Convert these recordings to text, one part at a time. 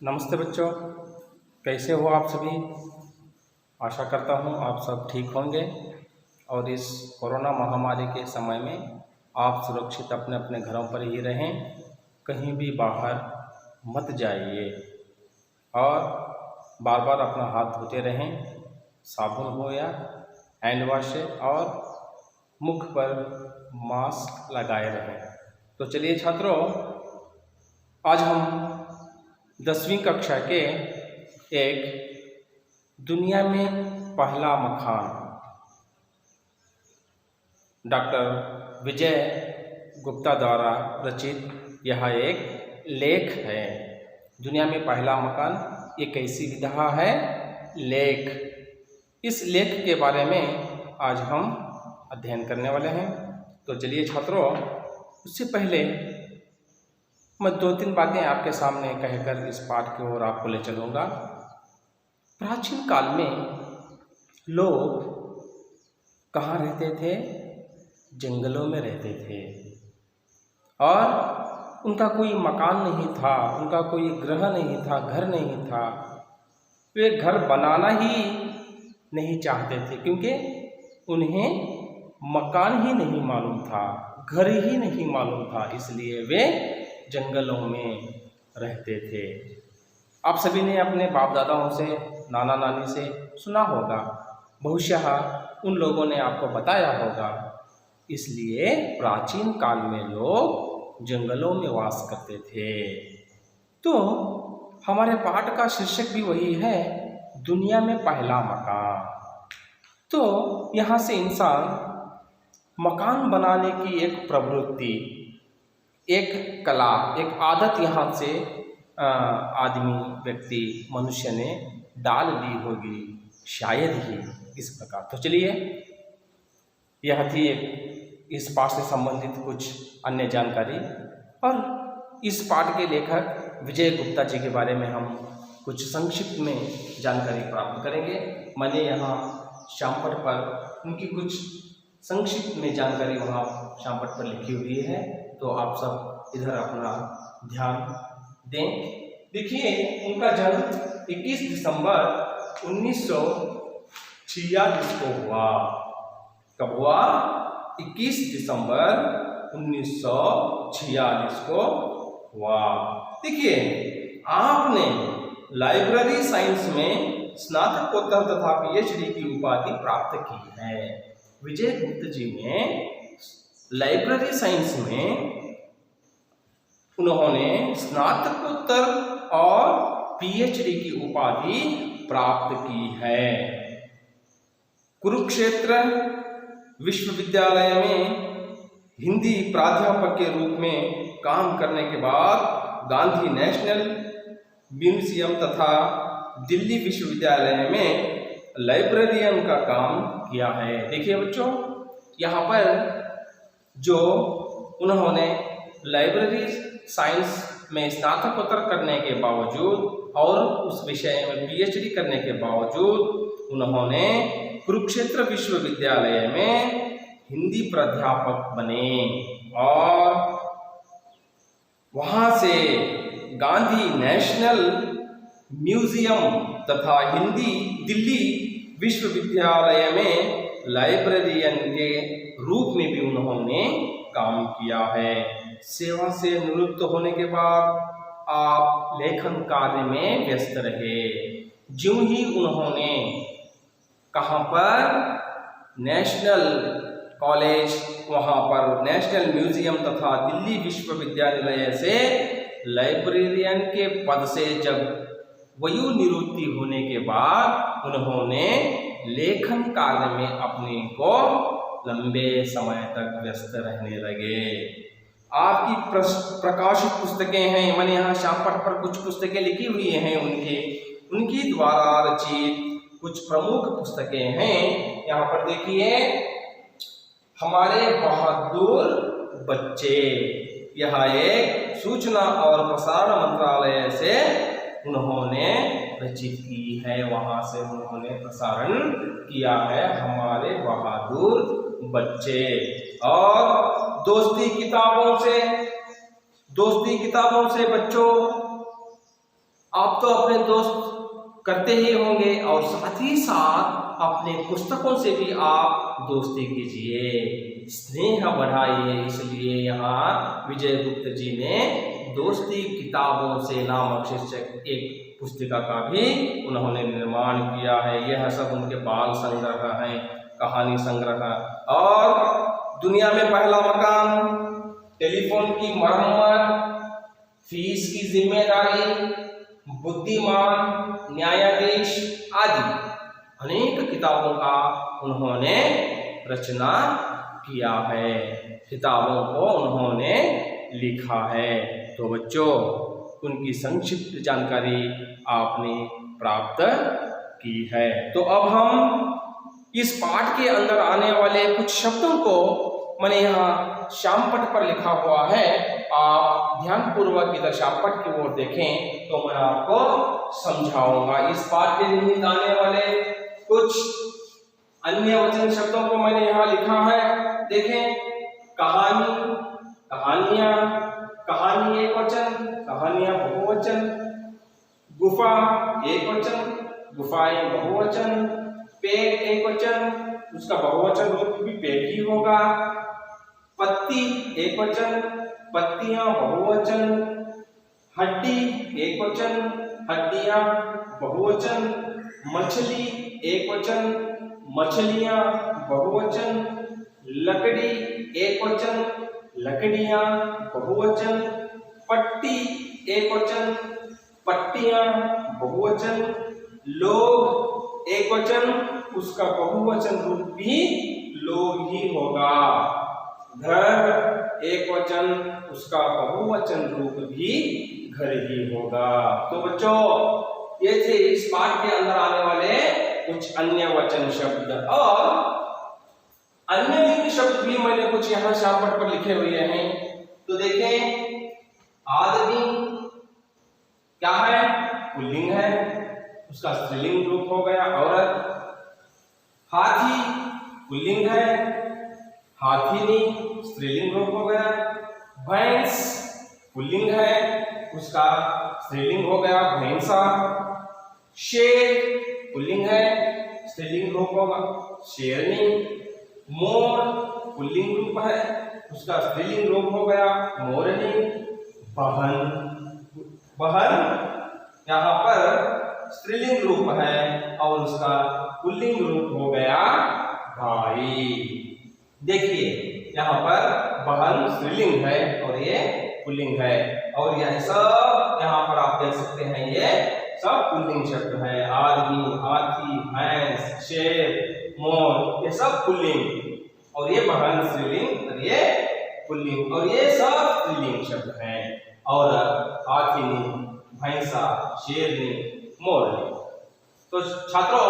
नमस्ते बच्चों, कैसे हो आप सभी। आशा करता हूँ आप सब ठीक होंगे और इस कोरोना महामारी के समय में आप सुरक्षित अपने अपने घरों पर ही रहें, कहीं भी बाहर मत जाइए और बार बार अपना हाथ धोते रहें, साबुन हो या हैंड वॉश से, और मुख पर मास्क लगाए रहें। तो चलिए छात्रों, आज हम 10वीं कक्षा के एक दुनिया में पहला मकान डॉक्टर विजय गुप्ता द्वारा रचित यह एक लेख है। दुनिया में पहला मकान ये कैसी विधा है, लेख। इस लेख के बारे में आज हम अध्ययन करने वाले हैं। तो चलिए छात्रों, उससे पहले मैं 2-3 बातें आपके सामने कहकर इस पाठ की ओर आपको ले चलूँगा। प्राचीन काल में लोग कहाँ रहते थे? जंगलों में रहते थे और उनका कोई मकान नहीं था, उनका कोई गृह नहीं था, घर नहीं था। वे घर बनाना ही नहीं चाहते थे क्योंकि उन्हें मकान ही नहीं मालूम था, घर ही नहीं मालूम था, इसलिए वे जंगलों में रहते थे। आप सभी ने अपने बाप दादाओं से, नाना नानी से सुना होगा, बहुशः उन लोगों ने आपको बताया होगा। इसलिए प्राचीन काल में लोग जंगलों में वास करते थे। तो हमारे पाठ का शीर्षक भी वही है, दुनिया में पहला मकान। तो यहाँ से इंसान मकान बनाने की एक प्रवृत्ति, एक कला, एक आदत यहाँ से आदमी, व्यक्ति, मनुष्य ने डाल ली होगी, शायद ही इस प्रकार। तो चलिए, यह थी इस पाठ से संबंधित कुछ अन्य जानकारी, और इस पाठ के लेखक विजय गुप्ता जी के बारे में हम कुछ संक्षिप्त में जानकारी प्राप्त करेंगे। मैंने यहाँ श्यामपट्ट पर उनकी कुछ संक्षिप्त में जानकारी वहाँ श्यामपट्ट पर लिखी हुई है, तो आप सब इधर अपना ध्यान दें। देखिए, उनका जन्म 21 दिसंबर 1946 को हुआ। कब हुआ? 21 दिसंबर 1946 को हुआ। देखिए, आपने लाइब्रेरी साइंस में स्नातकोत्तर तथा पीएचडी की उपाधि प्राप्त की है। विजय गुप्त जी ने लाइब्रेरी साइंस में उन्होंने स्नातकोत्तर और पीएचडी की उपाधि प्राप्त की है। कुरुक्षेत्र विश्वविद्यालय में हिंदी प्राध्यापक के रूप में काम करने के बाद गांधी नेशनल म्यूजियम तथा दिल्ली विश्वविद्यालय में लाइब्रेरियन का काम किया है। देखिए बच्चों, यहाँ पर जो उन्होंने लाइब्रेरी साइंस में स्नातकोत्तर करने के बावजूद और उस विषय में पीएचडी करने के बावजूद उन्होंने कुरुक्षेत्र विश्वविद्यालय में हिंदी प्राध्यापक बने और वहाँ से गांधी नेशनल म्यूजियम तथा हिंदी दिल्ली विश्वविद्यालय में लाइब्रेरियन के रूप में भी उन्होंने काम किया है। सेवा से निवृत्त होने के बाद आप लेखन कार्य में व्यस्त रहे। ज्यों ही उन्होंने कहाँ पर? नेशनल कॉलेज, वहाँ पर नेशनल म्यूजियम तथा दिल्ली विश्वविद्यालय से लाइब्रेरियन के पद से जब वयोनिवृत्ति होने के बाद उन्होंने लेखन कार्य में अपने को लंबे समय तक व्यस्त रहने लगे। आपकी प्रकाशित पुस्तकें हैं, मैंने यहाँ श्यामपट्ट पर कुछ पुस्तकें लिखी हुई हैं, उनकी द्वारा रचित कुछ प्रमुख पुस्तकें हैं। यहाँ पर देखिए, हमारे बहादुर बच्चे, यह एक सूचना और प्रसारण मंत्रालय से उन्होंने रचित की है, वहाँ से उन्होंने प्रसारण किया है, हमारे बहादुर बच्चे। और दोस्ती किताबों से बच्चों आप तो अपने दोस्त करते ही होंगे और साथ ही साथ अपने पुस्तकों से भी आप दोस्ती कीजिए, स्नेह बढ़ाइए। इसलिए यहाँ विजय गुप्त जी ने दोस्ती किताबों से नामक शीर्षक एक पुस्तिका का भी उन्होंने निर्माण किया है। यह सब उनके बाल संग्रह हैं, कहानी संग्रह। और दुनिया में पहला मकान, टेलीफोन की मरम्मत, फीस की जिम्मेदारी, बुद्धिमान, न्यायाधीश आदि अनेक किताबों का उन्होंने रचना किया है, किताबों को उन्होंने लिखा है। तो बच्चों, उनकी संक्षिप्त जानकारी आपने प्राप्त की है। तो अब हम इस पाठ के अंदर आने वाले कुछ शब्दों को मैंने यहाँ श्यामपट्ट पर लिखा हुआ है, आप ध्यानपूर्वक इधर श्यामपट्ट की ओर देखें तो मैं आपको समझाऊंगा। इस पाठ के निहित आने वाले कुछ अन्य वचन शब्दों को मैंने यहाँ लिखा है। देखें, कहानी, कहानियां, कहानी एक वचन, कहानियां बहुवचन, गुफा एक वचन, गुफाएं बहुवचन, पेड़ एक वचन, उसका बहुवचन रूप भी पेड़ ही होगा, पत्ती एक वचन, पत्तियां बहुवचन, हड्डी एक वचन, हड्डियां बहुवचन, मछली एक वचन, मछलियां बहुवचन, लकड़ी एक वचन, लकड़ियां बहुवचन, पट्टी एक वचन, पट्टियां बहुवचन, लोग एक वचन, उसका बहुवचन रूप भी लोग ही होगा, घर एक वचन, उसका बहुवचन रूप भी घर ही होगा। तो बच्चों, ये थे इस पाठ के अंदर आने वाले कुछ अन्य वचन शब्द। और अन्य लिंग शब्द भी मैंने कुछ यहाँ श्यामपट्ट पर लिखे हुए हैं। तो देखें, आदमी क्या है? पुल्लिंग है, उसका स्त्रीलिंग रूप हो गया औरत। हाथी पुल्लिंग है, हाथीनी स्त्रीलिंग रूप हो गया। भैंस पुल्लिंग है, उसका स्त्रीलिंग हो गया भैंसा। शेर पुल्लिंग है, स्त्रीलिंग रूप होगा शेरनी। मोर पुल्लिंग रूप है, उसका स्त्रीलिंग रूप हो गया मोरनी। बहन, बहन यहाँ पर स्त्रीलिंग रूप है और उसका पुल्लिंग रूप हो गया भाई। देखिए, यहाँ पर बहन स्त्रीलिंग है और ये पुल्लिंग है, और यह सब यहाँ पर आप देख सकते हैं, ये सब पुल्लिंग शब्द है। आदमी, हाथी, भैंस, शेर, मोर, ये सब पुल्लिंग, और ये बहन स्त्रीलिंग और ये पुल्लिंग, और ये सब स्त्रीलिंग शब्द हैं। औरत, हाथीनी, भैंसा, शेरनी, मोरनी। तो छात्रों,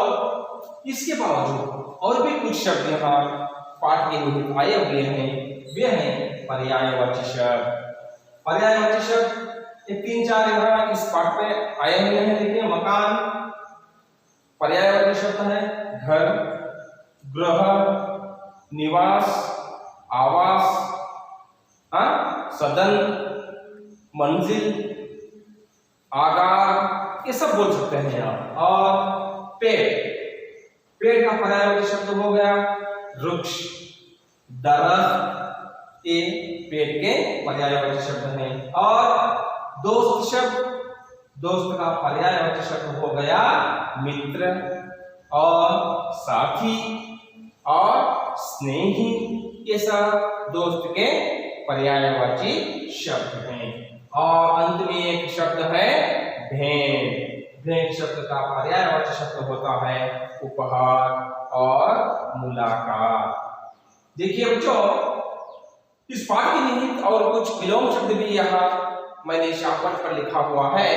इसके बावजूद और भी कुछ शब्द यहाँ पाठ के निहित आए हुए हैं, वे हैं पर्यायवाची शब्द। पर्यायवाची शब्द ये 3-4 यहाँ इस पाठ पे आए हुए हैं। देखिए, मकान पर्यायवाची शब्द है, घर, गृह, निवास, आवास, सदन, मंजिल, आगार, ये सब बोल सकते हैं आप। और पेड़, पेड़ का पर्यायवाची शब्द हो गया वृक्ष, दरख्त, ये पेड़ के पर्यायवाची शब्द हैं। और दोस्त शब्द, दोस्त का पर्यायवाची शब्द हो गया मित्र, और साथी, और स्नेही, ये सब दोस्त के पर्यायवाची शब्द हैं। और अंत में एक शब्द है भेंट। भेंट शब्द का पर्यायवाची शब्द होता है उपहार और मुलाकात। देखिए बच्चों, इस पाठ के निहित और कुछ विलोम शब्द भी यहाँ मैंने श्यामपट्ट पर लिखा हुआ है,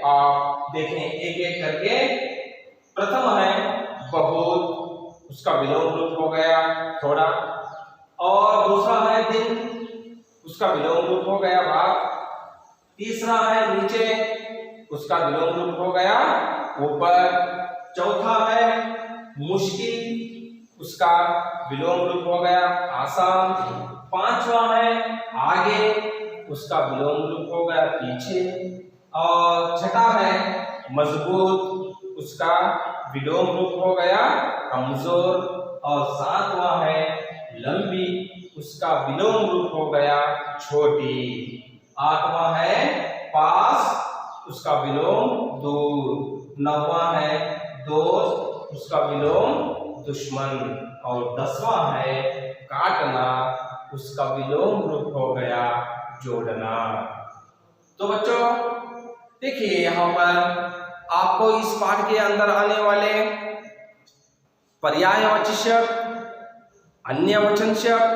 आप देखें एक एक करके। प्रथम है बहुत, उसका विलोम रूप हो गया थोड़ा। और दूसरा है दिन, उसका विलोम रूप हो गया रात। तीसरा है नीचे, उसका विलोम रूप हो गया ऊपर। चौथा है मुश्किल, उसका विलोम रूप हो गया आसान। पांचवा है आगे, उसका विलोम रूप हो गया पीछे। और छठा है मजबूत, उसका विलोम रूप हो गया कमजोर। और सातवां है लंबी, उसका विलोम रूप हो गया छोटी। आठवां है पास, उसका विलोम दूर। नौवां है दोस्त, उसका विलोम दुश्मन। और 10वां है काटना, उसका विलोम रूप हो गया जोड़ना। तो बच्चों देखिए यहाँ पर आपको इस पाठ के अंदर आने वाले पर्यायवाची शब्द, अन्य वचन शब्द,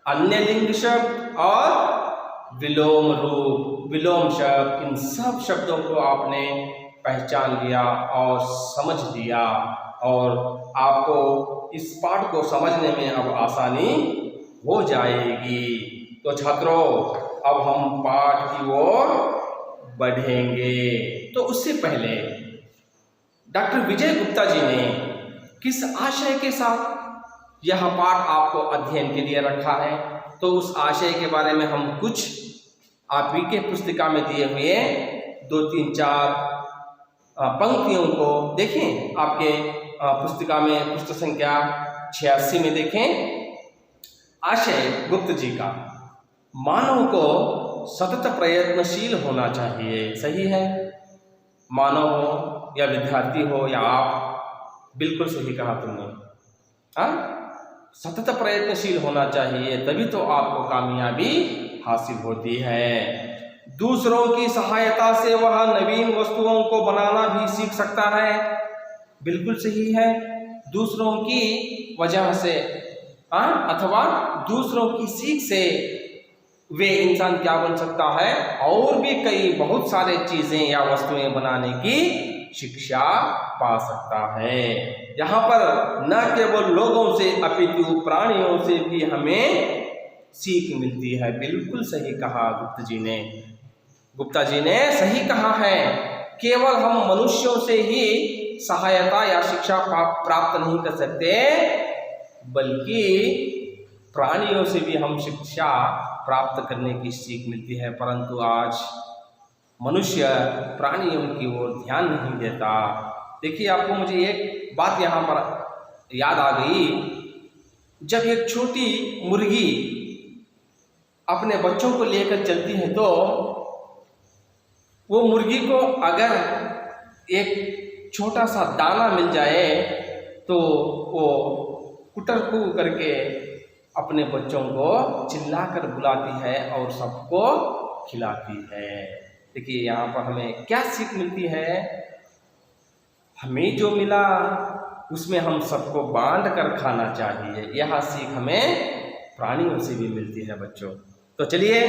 अन्य लिंग शब्द और विलोम रूप, विलोम शब्द, इन सब शब्दों को आपने पहचान लिया और समझ लिया और आपको इस पाठ को समझने में अब आसानी हो जाएगी। तो छात्रों अब हम पाठ की ओर बढ़ेंगे। तो उससे पहले डॉक्टर विजय गुप्ता जी ने किस आशय के साथ यह पाठ आपको अध्ययन के लिए रखा है, तो उस आशय के बारे में हम कुछ आप ही के पुस्तिका में दिए हुए 2, 3, 4 पंक्तियों को देखें। आपके पुस्तिका में पुस्तक संख्या 86 में देखें। आशय गुप्त जी का, मानव को सतत प्रयत्नशील होना चाहिए। सही है, मानव हो या विद्यार्थी हो या आप, बिल्कुल सही कहा तुमने। सतत प्रयत्नशील होना चाहिए, तभी तो आपको कामयाबी हासिल होती है। दूसरों की सहायता से वह नवीन वस्तुओं को बनाना भी सीख सकता है। बिल्कुल सही है, दूसरों की वजह से अथवा दूसरों की सीख से वे इंसान क्या बन सकता है, और भी कई बहुत सारे चीजें या वस्तुएं बनाने की शिक्षा पा सकता है। यहाँ पर न केवल लोगों से अपितु प्राणियों से भी हमें सीख मिलती है। बिल्कुल सही कहा गुप्ता जी ने सही कहा है। केवल हम मनुष्यों से ही सहायता या शिक्षा प्राप्त नहीं कर सकते, बल्कि प्राणियों से भी हम शिक्षा प्राप्त करने की सीख मिलती है। परंतु आज मनुष्य प्राणियों की ओर ध्यान नहीं देता। देखिए, आपको मुझे एक बात यहाँ पर याद आ गई। जब एक छोटी मुर्गी अपने बच्चों को लेकर चलती है, तो वो मुर्गी को अगर एक छोटा सा दाना मिल जाए तो वो कुटर कू करके अपने बच्चों को चिल्लाकर बुलाती है और सबको खिलाती है। देखिए, यहाँ पर हमें क्या सीख मिलती है? हमें जो मिला उसमें हम सबको बांट कर खाना चाहिए। यह सीख हमें प्राणियों से भी मिलती है बच्चों। तो चलिए,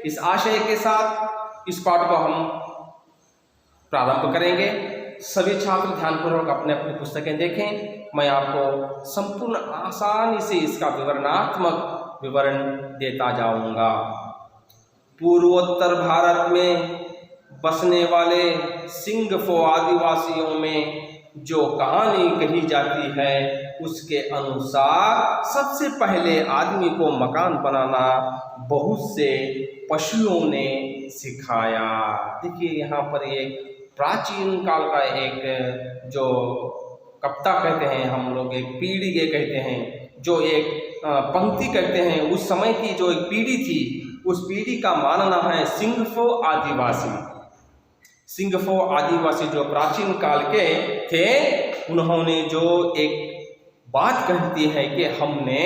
इस आशय के साथ इस पाठ को हम प्रारंभ करेंगे। सभी छात्र ध्यानपूर्वक अपने अपनी पुस्तकें देखें। मैं आपको संपूर्ण आसानी से इसका विवरणात्मक विवरण देता जाऊंगा। पूर्वोत्तर भारत में बसने वाले सिंगफो आदिवासियों में जो कहानी कही जाती है, उसके अनुसार सबसे पहले आदमी को मकान बनाना बहुत से पशुओं ने सिखाया। देखिए, यहाँ पर एक प्राचीन काल का एक जो कप्ता कहते हैं हम लोग, एक पीढ़ी ये कहते हैं, जो एक पंक्ति कहते हैं, उस समय की जो एक पीढ़ी थी, उस पीढ़ी का मानना है सिंगफो आदिवासी जो प्राचीन काल के थे, उन्होंने जो एक बात कहती है कि हमने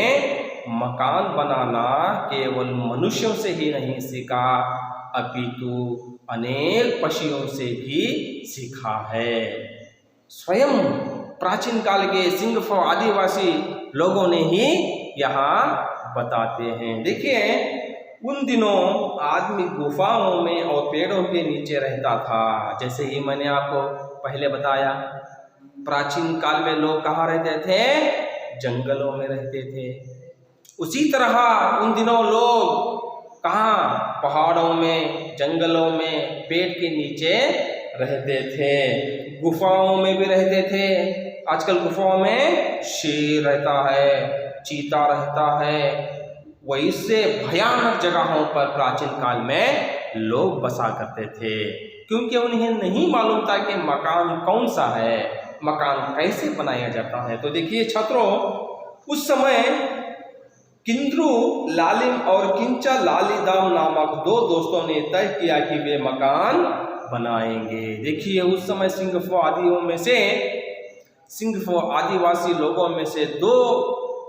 मकान बनाना केवल मनुष्यों से ही नहीं सीखा, अपितु अनेक पक्षियों से भी सीखा है। स्वयं प्राचीन काल के सिंगफो आदिवासी लोगों ने ही यहाँ बताते हैं। देखिए, उन दिनों आदमी गुफाओं में और पेड़ों के नीचे रहता था। जैसे ही मैंने आपको पहले बताया, प्राचीन काल में लोग कहाँ रहते थे? जंगलों में रहते थे। उसी तरह उन दिनों लोग कहाँ? पहाड़ों में, जंगलों में, पेड़ के नीचे रहते थे। गुफाओं में भी रहते थे। आजकल गुफाओं में शेर रहता है, चीता रहता है। वैसे भयानक जगहों पर प्राचीन काल में लोग बसा करते थे, क्योंकि उन्हें नहीं मालूम था कि मकान कौन सा है, मकान कैसे बनाया जाता है। तो देखिए छात्रों, उस समय किंद्रू लालिम और किंचा लालीदाम नामक दो दोस्तों ने तय किया कि वे मकान बनाएंगे। देखिए उस समय सिंगफो आदिवासी लोगों में से दो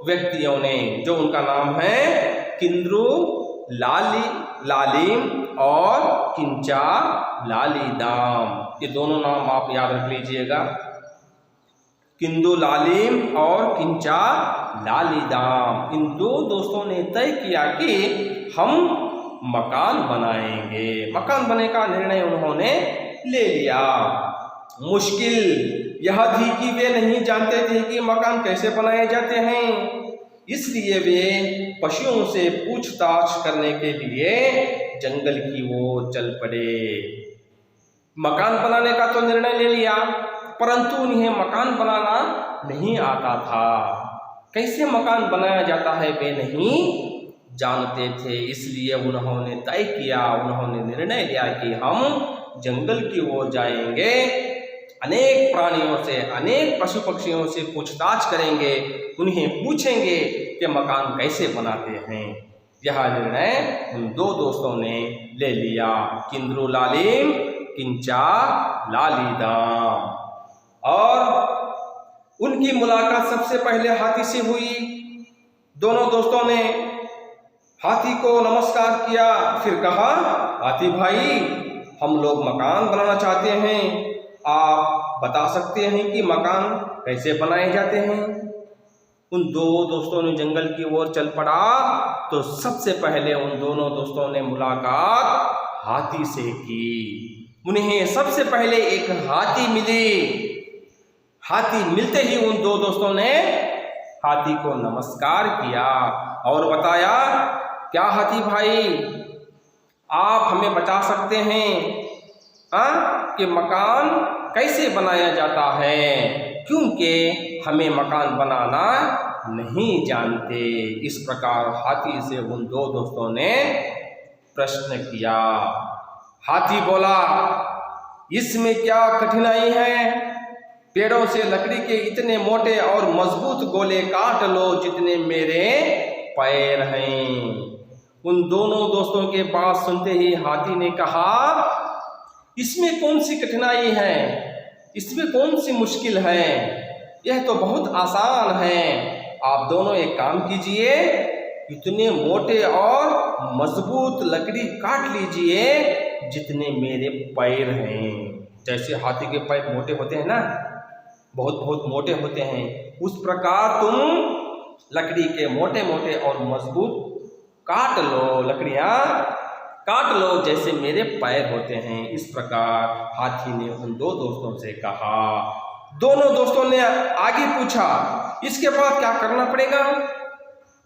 व्यक्तियों ने, जो उनका नाम है किंद्रू लालिम और किंचा लालीदाम, ये दोनों नाम आप याद रख लीजिएगा, किंदू लालिम और किंचा लालीदाम। इन दो दोस्तों ने तय किया कि हम मकान बनाएंगे। मकान बनाने का निर्णय उन्होंने ले लिया। मुश्किल यह थी कि वे नहीं जानते थे कि मकान कैसे बनाए जाते हैं, इसलिए वे पशुओं से पूछताछ करने के लिए जंगल की ओर चल पड़े। मकान बनाने का तो निर्णय ले लिया, परंतु उन्हें मकान बनाना नहीं आता था। कैसे मकान बनाया जाता है वे नहीं जानते थे, इसलिए उन्होंने तय किया, उन्होंने निर्णय लिया कि हम जंगल की ओर जाएंगे, अनेक प्राणियों से, अनेक पशु पक्षियों से पूछताछ करेंगे, उन्हें पूछेंगे कि मकान कैसे बनाते हैं। यह निर्णय उन दो दोस्तों ने ले लिया, किंद्रू लालिम किंचा लालीदाम। और उनकी मुलाकात सबसे पहले हाथी से हुई। दोनों दोस्तों ने हाथी को नमस्कार किया, फिर कहा, हाथी भाई, हम लोग मकान बनाना चाहते हैं, आप बता सकते हैं कि मकान कैसे बनाए जाते हैं। उन दो दोस्तों ने जंगल की ओर चल पड़ा तो सबसे पहले उन दोनों दोस्तों ने मुलाकात हाथी से की। उन्हें सबसे पहले एक हाथी मिली। हाथी मिलते ही उन दो दोस्तों ने हाथी को नमस्कार किया और बताया, क्या हाथी भाई, आप हमें बता सकते हैं कि मकान कैसे बनाया जाता है, क्योंकि हमें मकान बनाना नहीं जानते। इस प्रकार हाथी से उन दो दोस्तों ने प्रश्न किया। हाथी बोला, इसमें क्या कठिनाई है, पेड़ों से लकड़ी के इतने मोटे और मजबूत गोले काट लो जितने मेरे पैर हैं। उन दोनों दोस्तों के बात सुनते ही हाथी ने कहा, इसमें कौन सी कठिनाई है, इसमें कौन सी मुश्किल है, यह तो बहुत आसान है। आप दोनों एक काम कीजिए, इतने मोटे और मजबूत लकड़ी काट लीजिए जितने मेरे पैर हैं। जैसे हाथी के पैर मोटे होते हैं ना, बहुत बहुत मोटे होते हैं, उस प्रकार तुम लकड़ी के मोटे मोटे और मजबूत काट लो, लकड़ियां काट लो जैसे मेरे पैर होते हैं। इस प्रकार हाथी ने उन दो दोस्तों से कहा। दोनों दोस्तों ने आगे पूछा, इसके बाद क्या करना पड़ेगा?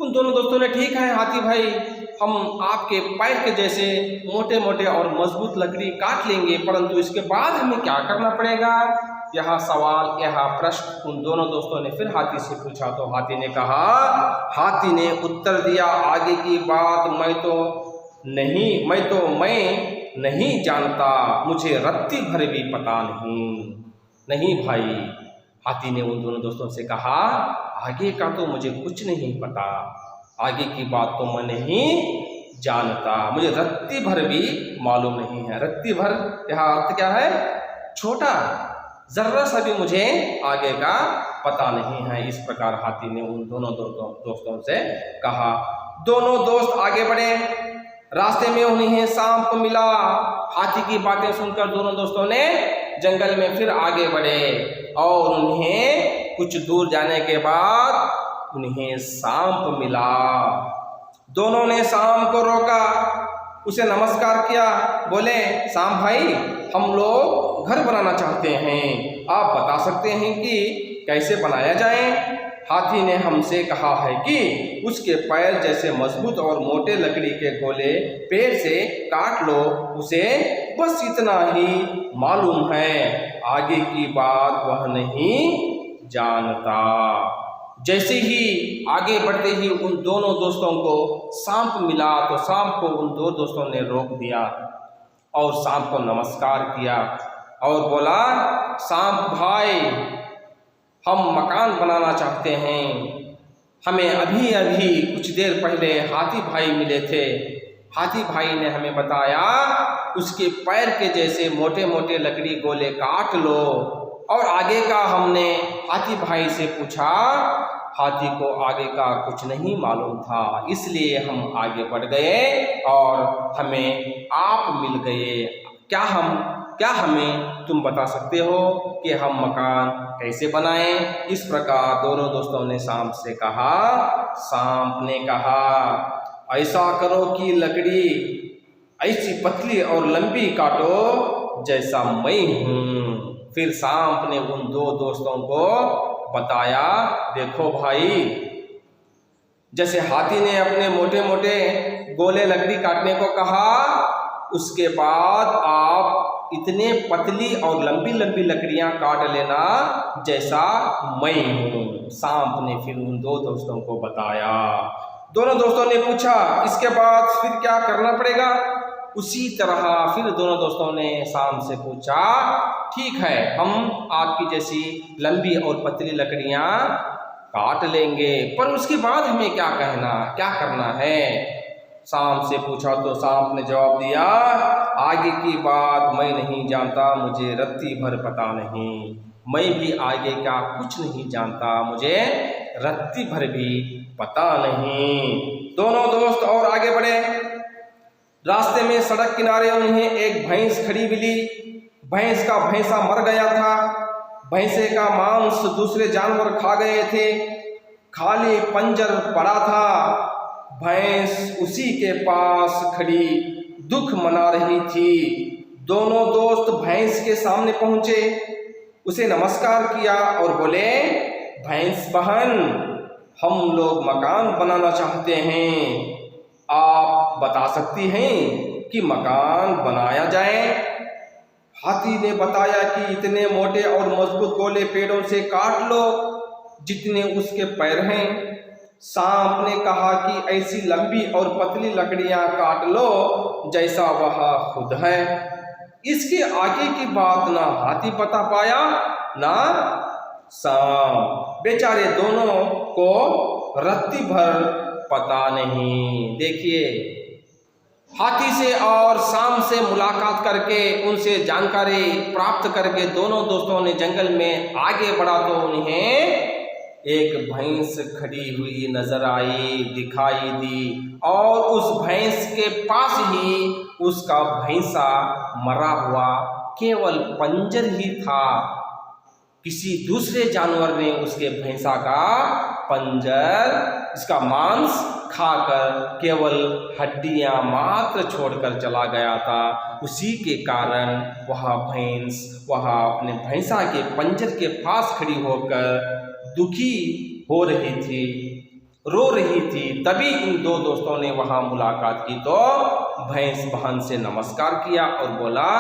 उन दोनों दोस्तों ने, ठीक है हाथी भाई, हम आपके पैर के जैसे मोटे मोटे और मजबूत लकड़ी काट लेंगे, परंतु इसके बाद हमें क्या करना पड़ेगा? यह सवाल, यह प्रश्न उन दोनों दोस्तों ने फिर हाथी से पूछा। तो हाथी ने कहा, हाथी ने उत्तर दिया, आगे की बात मैं नहीं जानता, मुझे रत्ती भर भी पता नहीं भाई। हाथी ने उन दोनों दोस्तों से कहा, आगे का तो मुझे कुछ नहीं पता, आगे की बात तो मैं नहीं जानता, मुझे रत्ती भर भी मालूम नहीं है। रत्ती भर यह अर्थ क्या है? छोटा, जर्रा सा भी मुझे आगे का पता नहीं है। इस प्रकार हाथी ने उन दोनों दोस्तों से कहा। दोनों दोस्त आगे बढ़े, रास्ते में उन्हें सांप मिला। हाथी की बातें सुनकर दोनों दोस्तों ने जंगल में फिर आगे बढ़े और उन्हें कुछ दूर जाने के बाद उन्हें सांप मिला। दोनों ने सांप को रोका, उसे नमस्कार किया, बोले, सांप भाई, हम लोग घर बनाना चाहते हैं, आप बता सकते हैं कि कैसे बनाया जाए? हाथी ने हमसे कहा है कि उसके पैर जैसे मजबूत और मोटे लकड़ी के गोले पेड़ से काट लो, उसे बस इतना ही मालूम है, आगे की बात वह नहीं जानता। जैसे ही आगे बढ़ते ही उन दोनों दोस्तों को सांप मिला तो सांप को उन दो दोस्तों ने रोक दिया। और सांप को नमस्कार किया और बोला, सांप भाई, हम मकान बनाना चाहते हैं। हमें अभी अभी कुछ देर पहले हाथी भाई मिले थे। हाथी भाई ने हमें बताया उसके पैर के जैसे मोटे मोटे लकड़ी गोले काट लो। और आगे का हमने हाथी भाई से पूछा, हाथी को आगे का कुछ नहीं मालूम था, इसलिए हम आगे बढ़ गए और हमें आप मिल गए। क्या हमें तुम बता सकते हो कि हम मकान कैसे बनाएं? इस प्रकार दोनों दोस्तों ने सांप से कहा। सांप ने कहा, ऐसा करो कि लकड़ी ऐसी पतली और लंबी काटो जैसा मैं हूँ। फिर सांप ने उन दो दोस्तों को बताया, देखो भाई, जैसे हाथी ने अपने मोटे मोटे गोले लकड़ी काटने को कहा, उसके बाद आप इतने पतली और लंबी लंबी लकड़ियां काट लेना जैसा मैं हूँ। सांप ने फिर उन दो दोस्तों को बताया। दोनों दोस्तों ने पूछा, इसके बाद फिर क्या करना पड़ेगा? उसी तरह फिर दोनों दोस्तों ने सांप से पूछा, ठीक है, हम आपकी जैसी लंबी और पतली लकड़ियां काट लेंगे, पर उसके बाद हमें क्या करना है? सांप से पूछा तो सांप ने जवाब दिया, आगे की बात मैं नहीं जानता, मुझे रत्ती भर पता नहीं। मैं भी आगे का कुछ नहीं जानता, मुझे रत्ती भर भी पता नहीं। दोनों दोस्त और आगे बढ़े। रास्ते में सड़क किनारे उन्हें एक भैंस खड़ी मिली। भैंस का भैंसा मर गया था। भैंसे का मांस दूसरे जानवर खा गए थे। खाली पंजर पड़ा था। भैंस उसी के पास खड़ी दुख मना रही थी। दोनों दोस्त भैंस के सामने पहुंचे, उसे नमस्कार किया और बोले, भैंस बहन, हम लोग मकान बनाना चाहते हैं, आप बता सकती हैं कि मकान बनाया जाए? हाथी ने बताया कि इतने मोटे और मजबूत गोले पेड़ों से काट लो जितने उसके पैर हैं। सांप ने कहा कि ऐसी लंबी और पतली लकड़ियां काट लो जैसा वह खुद है। इसके आगे की बात ना हाथी बता पाया ना सांप। बेचारे दोनों को रत्ती भर पता नहीं। देखिए, हाथी से और सांप से मुलाकात करके उनसे जानकारी प्राप्त करके दोनों दोस्तों ने जंगल में आगे बढ़ा तो उन्हें एक भैंस खड़ी हुई नजर आई, दिखाई दी, और उस भैंस के पास ही उसका भैंसा मरा हुआ केवल पंजर ही था। किसी दूसरे जानवर ने उसके भैंसा का पंजर, इसका मांस खाकर केवल हड्डियां मात्र छोड़कर चला गया था। उसी के कारण वह भैंस अपने भैंसा के पंजर के पास खड़ी होकर दुखी हो रही थी, रो रही थी। तभी इन दो दोस्तों ने वहां मुलाकात की तो भैंस बहन से नमस्कार किया और बोला,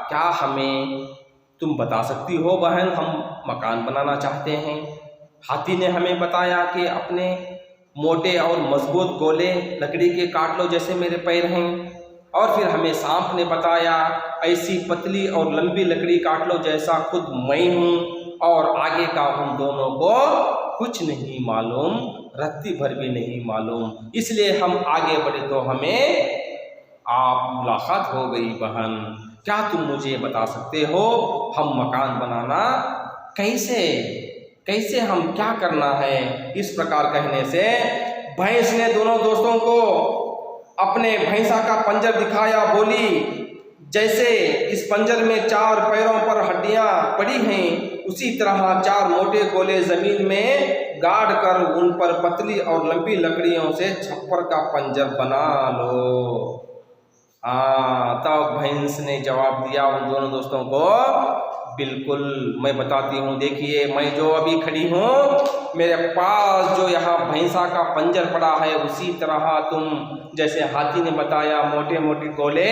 क्या हमें तुम बता सकती हो बहन, हम मकान बनाना चाहते हैं। हाथी ने हमें बताया कि अपने मोटे और मजबूत गोले लकड़ी के काट लो जैसे मेरे पैर हैं। और फिर हमें सांप ने बताया, ऐसी पतली और लंबी लकड़ी काट लो जैसा खुद मैं हूँ। और आगे का उन दोनों को कुछ नहीं मालूम, रत्ती भर भी नहीं मालूम। इसलिए हम आगे बढ़े तो हमें आप मुलाकात हो गई बहन। क्या तुम मुझे बता सकते हो हम मकान बनाना कैसे हम क्या करना है? इस प्रकार कहने से भैंस ने दोनों दोस्तों को अपने भैंसा का पंजर दिखाया। बोली, जैसे इस पंजर में 4 पैरों पर हड्डियां पड़ी हैं, उसी तरह 4 मोटे गोले जमीन में गाड़ कर उन पर पतली और लंबी लकड़ियों से छप्पर का पंजर बना लो। तब भैंस ने जवाब दिया उन दोनों दोस्तों को, बिल्कुल मैं बताती हूँ। देखिए, मैं जो अभी खड़ी हूँ, मेरे पास जो यहाँ भैंसा का पंजर पड़ा है, उसी तरह तुम जैसे हाथी ने बताया मोटे मोटे गोले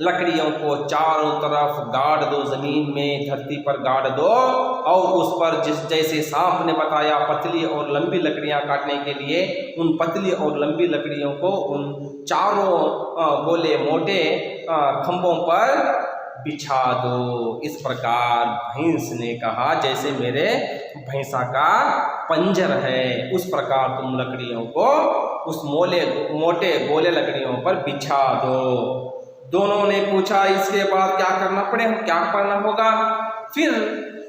लकड़ियों को चारों तरफ गाड़ दो, ज़मीन में धरती पर गाड़ दो, और उस पर जैसे सांप ने बताया पतली और लंबी लकड़ियां काटने के लिए, उन पतली और लंबी लकड़ियों को उन चारों गोले मोटे खंभों पर बिछा दो। इस प्रकार भैंस ने कहा, जैसे मेरे भैंसा का पंजर है उस प्रकार तुम लकड़ियों को उस मोटे गोले लकड़ियों पर बिछा दो। दोनों ने पूछा इसके बाद क्या करना होगा। फिर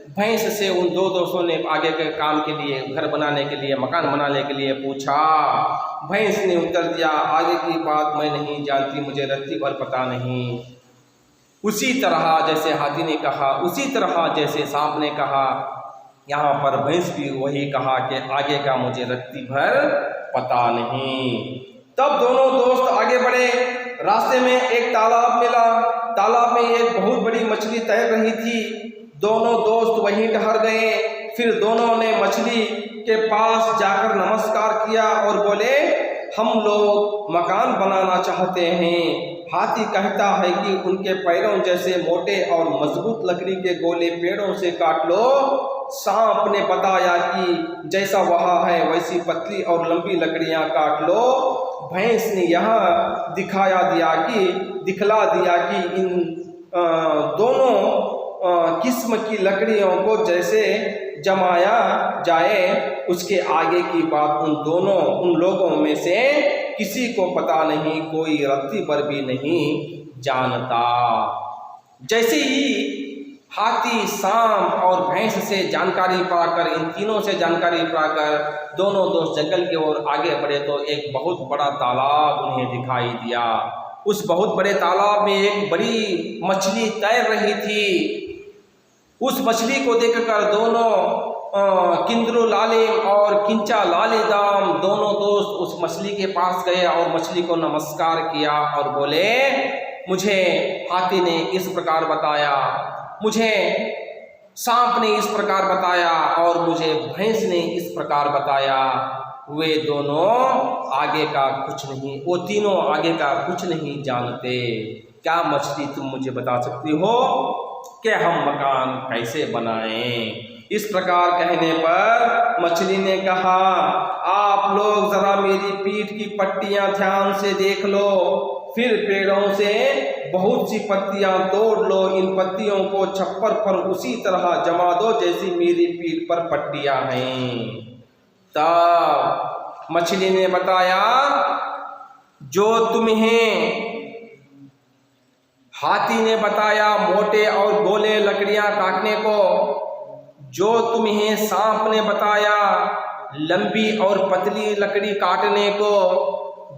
भैंस से उन दो दोस्तों ने आगे के काम के लिए, घर बनाने के लिए, मकान बनाने के लिए पूछा। भैंस ने उत्तर दिया, आगे की बात मैं नहीं जानती, मुझे रत्ती भर पता नहीं। उसी तरह जैसे हाथी ने कहा, उसी तरह जैसे सांप ने कहा, यहाँ पर भैंस भी वही कहा कि आगे का मुझे रत्ती भर पता नहीं। तब दोनों दोस्त आगे बढ़े। रास्ते में एक तालाब मिला। तालाब में एक बहुत बड़ी मछली तैर रही थी। दोनों दोस्त वहीं ठहर गए। फिर दोनों ने मछली के पास जाकर नमस्कार किया और बोले, हम लोग मकान बनाना चाहते हैं। हाथी कहता है कि उनके पैरों जैसे मोटे और मजबूत लकड़ी के गोले पेड़ों से काट लो। सांप ने बताया कि जैसा वहाँ है वैसी पतली और लंबी लकड़ियां काट लो। भैंस ने यहाँ दिखला दिया कि इन दोनों किस्म की लकड़ियों को जैसे जमाया जाए, उसके आगे की बात उन लोगों में से किसी को पता नहीं, कोई रत्ती भर भी नहीं जानता। जैसे ही हाथी, सांप और भैंस से जानकारी पाकर, इन तीनों से जानकारी पाकर दोनों दोस्त जंगल की ओर आगे बढ़े तो एक बहुत बड़ा तालाब उन्हें दिखाई दिया। उस बहुत बड़े तालाब में एक बड़ी मछली तैर रही थी। उस मछली को देखकर दोनों किंद्रू लालिम और किंचा लालीदाम दोनों दोस्त उस मछली के पास गए और मछली को नमस्कार किया और बोले, मुझे हाथी ने इस प्रकार बताया, मुझे सांप ने इस प्रकार बताया और मुझे भैंस ने इस प्रकार बताया। वे दोनों आगे का कुछ नहीं, वो तीनों आगे का कुछ नहीं जानते। क्या मछली तुम मुझे बता सकती हो कि हम मकान कैसे बनाएं? इस प्रकार कहने पर मछली ने कहा, आप लोग जरा मेरी पीठ की पट्टियां ध्यान से देख लो, फिर पेड़ों से बहुत सी पत्तियां तोड़ लो। इन पत्तियों को छप्पर पर उसी तरह जमा दो जैसी मेरी पीठ पर पट्टियां हैं। तब मछली ने बताया, जो तुम्हें हाथी ने बताया मोटे और गोले लकड़ियां काटने को, जो तुम्हें सांप ने बताया लंबी और पतली लकड़ी काटने को,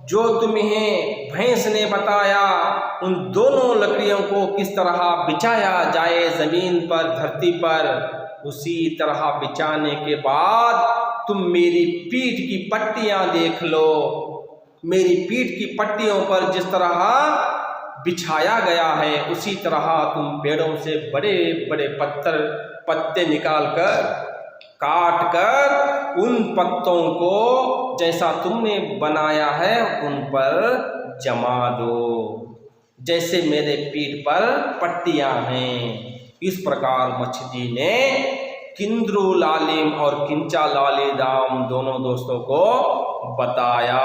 जो तुम्हें भैंस ने बताया उन दोनों लकड़ियों को किस तरह बिछाया जाए जमीन पर, धरती पर, उसी तरह बिछाने के बाद तुम मेरी पीठ की पट्टियां देख लो। मेरी पीठ की पट्टियों पर जिस तरह बिछाया गया है उसी तरह तुम पेड़ों से बड़े बड़े पत्ते निकालकर काट कर उन पत्तों को जैसा तुमने बनाया है उन पर जमा दो, जैसे मेरे पीठ पर पट्टियां हैं। इस प्रकार मछली ने किंद्रू लालिम और किंचा लालीदाम दोनों दोस्तों को बताया।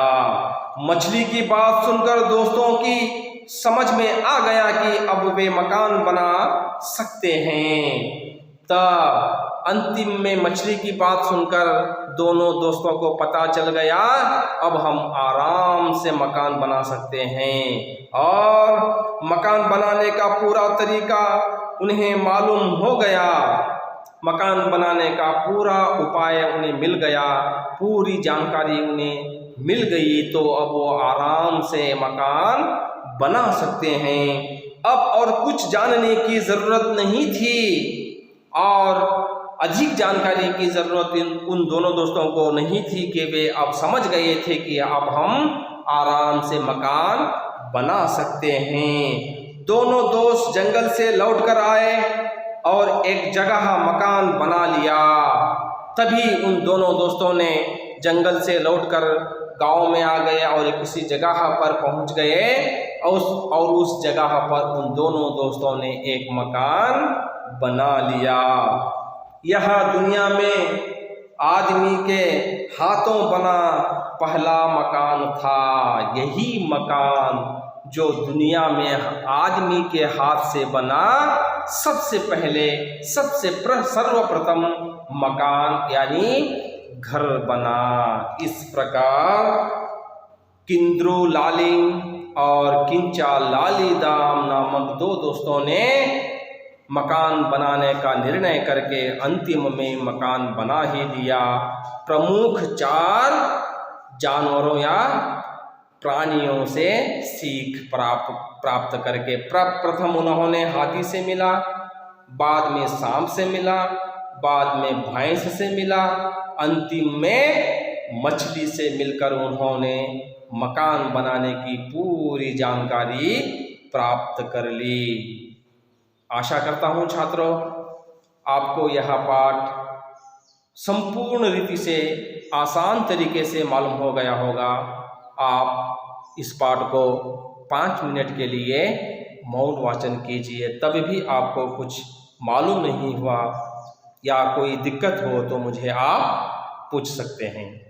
मछली की बात सुनकर दोस्तों की समझ में आ गया कि अब वे मकान बना सकते हैं। तब अंतिम में मछली की बात सुनकर दोनों दोस्तों को पता चल गया, अब हम आराम से मकान बना सकते हैं। और मकान बनाने का पूरा तरीका उन्हें मालूम हो गया, मकान बनाने का पूरा उपाय उन्हें मिल गया, पूरी जानकारी उन्हें मिल गई। तो अब वो आराम से मकान बना सकते हैं। अब और कुछ जानने की ज़रूरत नहीं थी और अधिक जानकारी की ज़रूरत उन दोनों दोस्तों को नहीं थी कि वे अब समझ गए थे कि अब हम आराम से मकान बना सकते हैं। दोनों दोस्त जंगल से लौट कर आए और एक जगह मकान बना लिया। तभी उन दोनों दोस्तों ने जंगल से लौटकर गांव में आ गए और किसी जगह पर पहुंच गए और उस जगह पर उन दोनों दोस्तों ने एक मकान बना लिया। यह दुनिया में आदमी के हाथों बना पहला मकान था। यही मकान जो दुनिया में आदमी के हाथ से बना सबसे पहले सर्वप्रथम मकान यानी घर बना। इस प्रकार किंद्रू लालिंग और किंचा लालीदाम नामक दो दोस्तों ने मकान बनाने का निर्णय करके अंतिम में मकान बना ही लिया। प्रमुख 4 जानवरों या प्राणियों से सीख प्राप्त करके प्रथम उन्होंने हाथी से मिला, बाद में सांप से मिला, बाद में भैंस से मिला, अंतिम में मछली से मिलकर उन्होंने मकान बनाने की पूरी जानकारी प्राप्त कर ली। आशा करता हूँ छात्रों आपको यह पाठ संपूर्ण रीति से आसान तरीके से मालूम हो गया होगा। आप इस पाठ को 5 मिनट के लिए मौन वाचन कीजिए, तब भी आपको कुछ मालूम नहीं हुआ या कोई दिक्कत हो तो मुझे आप पूछ सकते हैं।